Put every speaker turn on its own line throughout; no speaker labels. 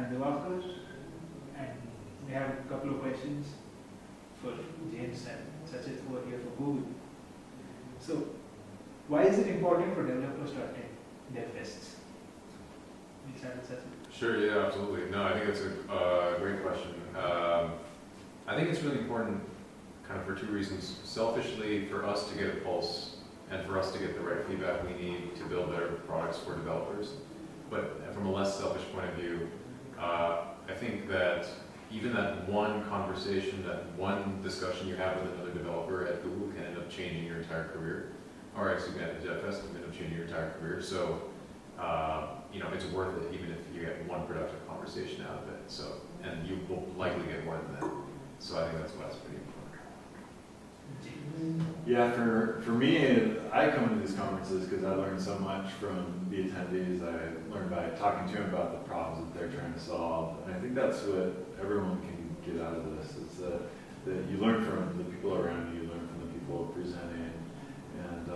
and Diwakar, and we have a couple of questions for James and Sachit who are here for Google. So, why is it important for developers to attend their fests? We'll start with Sachit.
Sure, yeah, absolutely. No, I think it's a great question. I think it's really important kind of for two reasons. Selfishly, for us to get a pulse and for us to get the right feedback we need to build better products for developers. But from a less selfish point of view, I think that even that one conversation, that one discussion you have with another developer at Google can end up changing your entire career. Or excuse me, at JetFest can end up changing your entire career. So, it's worth it even if you get one productive conversation out of it. So, and you will likely get more than that. So I think that's why it's pretty important.
Yeah, for me, I come to these conferences because I learned so much from the attendees. I learned by talking to them about the problems that they're trying to solve. And I think that's what everyone can get out of this, is that you learn from the people around you, you learn from the people presenting, and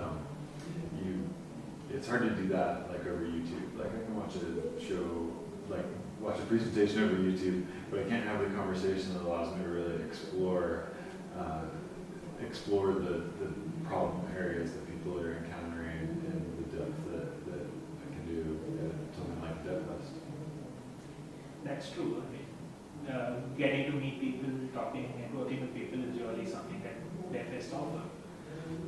it's hard to do that like over YouTube. Like I can watch a show, like watch a presentation over YouTube, but I can't have the conversation that allows me to really explore the problem areas that people are encountering and the depth that I can do at something like DevFest.
That's true. I mean, getting to meet people, talking and working with people is really something that DevFest offer.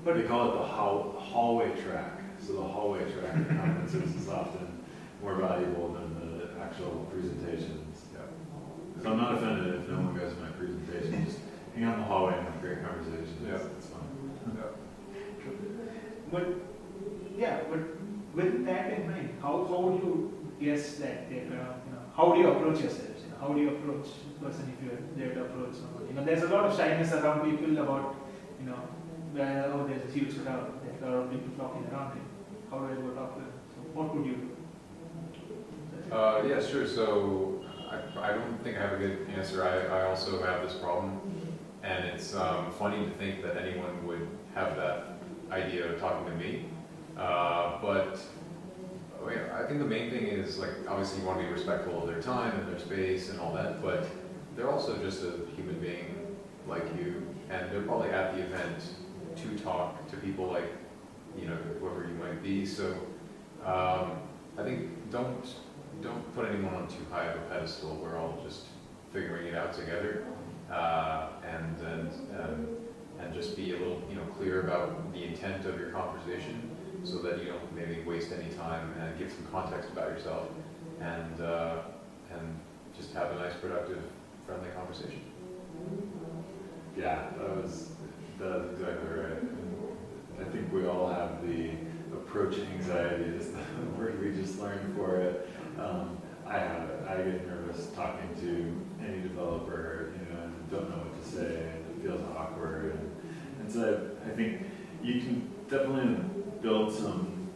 But they call it the hallway track. So the hallway track at conferences is often more valuable than the actual presentations.
Yeah.
So I'm not offended if no one goes to my presentation. Just hang out in the hallway and have a great conversation.
Yeah.
It's fun.
But with that in mind, how do you guess that they're gonna, how do you approach yourselves? How do you approach a person if you're there to approach someone? There's a lot of shyness around people about, there's a huge crowd, there's a lot of people flocking around him. How do I go talk to them? So what would you do?
Yeah, sure. So I don't think I have a good answer. I also have this problem, and it's funny to think that anyone would have that idea of talking to me. But I think the main thing is, like, obviously you want to be respectful of their time and their space and all that, but they're also just a human being like you, and they're probably at the event to talk to people like, whoever you might be. So I think don't put anyone on too high of a pedestal. We're all just figuring it out together, and just be a little clear about the intent of your conversation, so that you don't maybe waste any time, and give some context about yourself, and just have a nice, productive, friendly conversation.
Yeah, that's exactly right. I think we all have the approach anxiety, is the word we just learned for it. I have it. I get nervous talking to any developer, and don't know what to say, and it feels awkward. And so I think you can definitely build some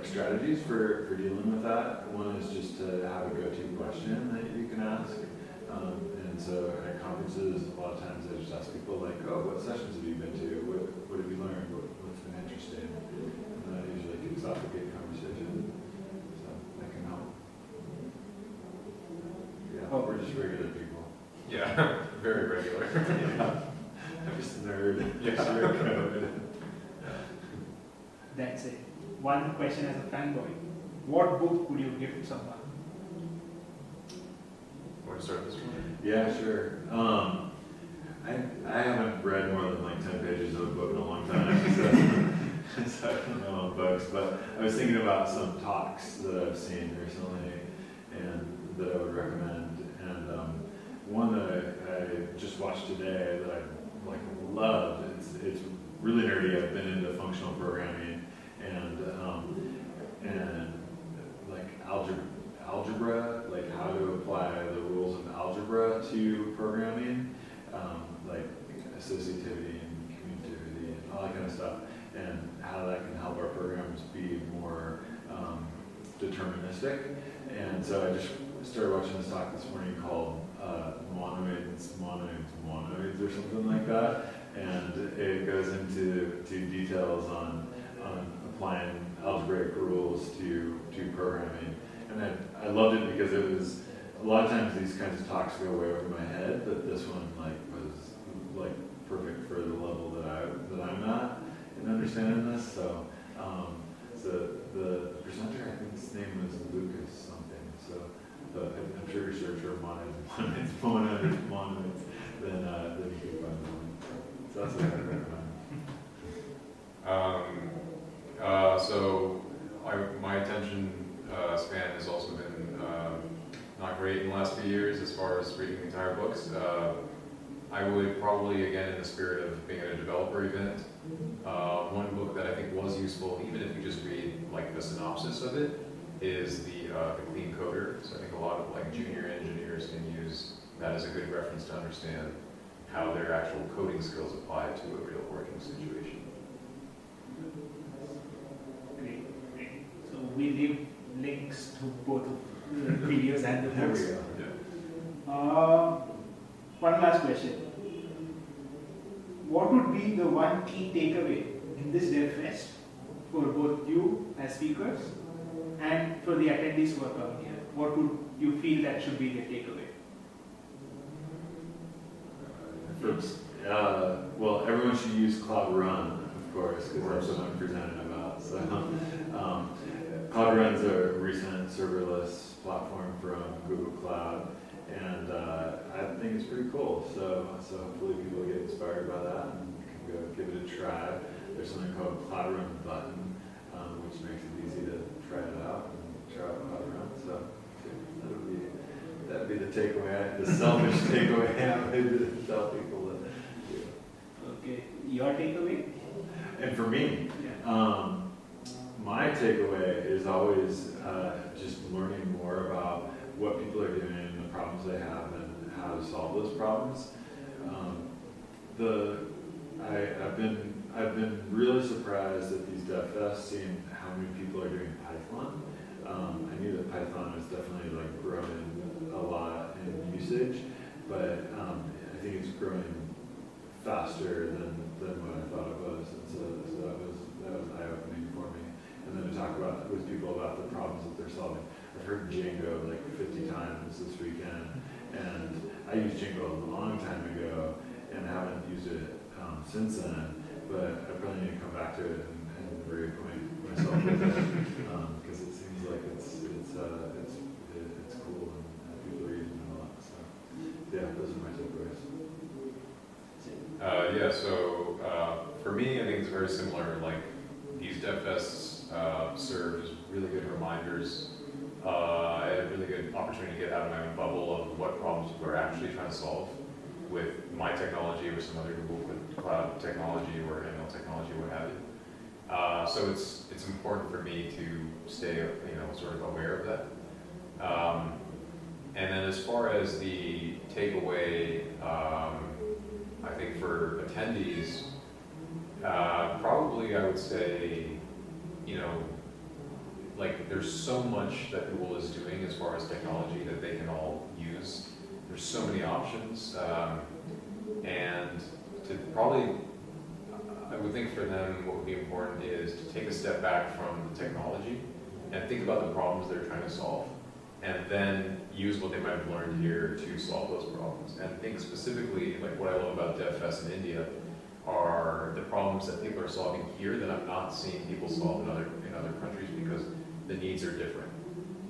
strategies for dealing with that. One is just to have a go-to question that you can ask. And so at conferences, a lot of times I just ask people like, oh, what sessions have you been to? What have you learned? What's been interesting? And that usually kicks off a good conversation. So that can help. Yeah, we're just regular people.
Yeah, very regular.
Yeah. I'm just a nerd.
Yeah.
That's it. One question as a fanboy. What book would you give to someone?
Want to start this one?
Yeah, sure. I haven't read more than like 10 pages of a book in a long time, so I don't know on books, but I was thinking about some talks that I've seen recently and that I would recommend. And one that I just watched today that I loved, it's really nerdy. I've been into functional programming and like algebra, like how to apply the rules of algebra to programming, like associativity and commutativity and all that kind of stuff, and how that can help our programs be more deterministic. And so I just started watching this talk this morning called Monoids or something like that, and it goes into details on applying algebraic rules to programming. And I loved it because it was a lot of times these kinds of talks go way over my head, but this one like was like perfect for the level that I'm at in understanding this. So, so the presenter, I think his name was Lucas something. So, but I'm sure your searcher monuments, then you can find the one. So that's what I recommend.
So my attention span has also been not great in the last few years as far as reading the entire books. I would probably, again, in the spirit of being at a developer event, one book that I think was useful, even if you just read like the synopsis of it, is the Clean Coder. So I think a lot of like junior engineers can use that as a good reference to understand how their actual coding skills apply to a real working situation.
Great, great. So we leave links to both the videos and the
There we
books.
go.
Yeah.
One last question. What would be the one key takeaway in this DevFest for both you as speakers and for the attendees who are coming here? What would you feel that should be the takeaway?
Well, everyone should use Cloud Run, of course, because that's what I'm presenting about. So, Cloud Run's a recent serverless platform from Google Cloud, and I think it's pretty cool. So hopefully people get inspired by that and can go give it a try. There's something called Cloud Run Button, which makes it easy to try it out and try out Cloud Run. So that'd be the takeaway, the selfish takeaway I would tell people that.
Okay, your takeaway?
And for me, my takeaway is always just learning more about what people are doing, the problems they have, and how to solve those problems. I've been really surprised at these DevFests, seeing how many people are doing Python. I knew that Python was definitely like growing a lot in usage, but I think it's growing faster than what I thought it was, and so that was eye-opening for me. And then to talk with people about the problems that they're solving. I've heard Django like 50 times this weekend, and I used Django a long time ago and haven't used it since then, but I probably need to come back to it and reacquaint myself with it, because it seems like it's cool and people are using it a lot. So yeah, those are my takeaways.
So for me, I think it's very similar. Like these DevFests serve as really good reminders, a really good opportunity to get out of my own bubble of what problems we're actually trying to solve with my technology or some other Google Cloud technology or ML technology, what have you. So it's important for me to stay, sort of aware of that. And then as far as the takeaway, I think for attendees, probably I would say, like there's so much that Google is doing as far as technology that they can all use. There's so many options, and to probably, I would think for them what would be important is to take a step back from the technology and think about the problems they're trying to solve, and then use what they might have learned here to solve those problems. And think specifically, like what I love about DevFest in India are the problems that people are solving here that I'm not seeing people solve in other countries because the needs are different.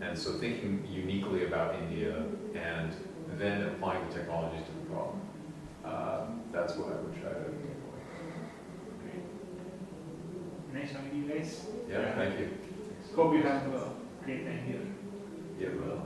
And so thinking uniquely about India and then applying the technologies to the problem, that's what I would try to take away.
Great. Nice talking to you guys.
Yeah, thank you.
Hope you have a great time here.
Yeah, well.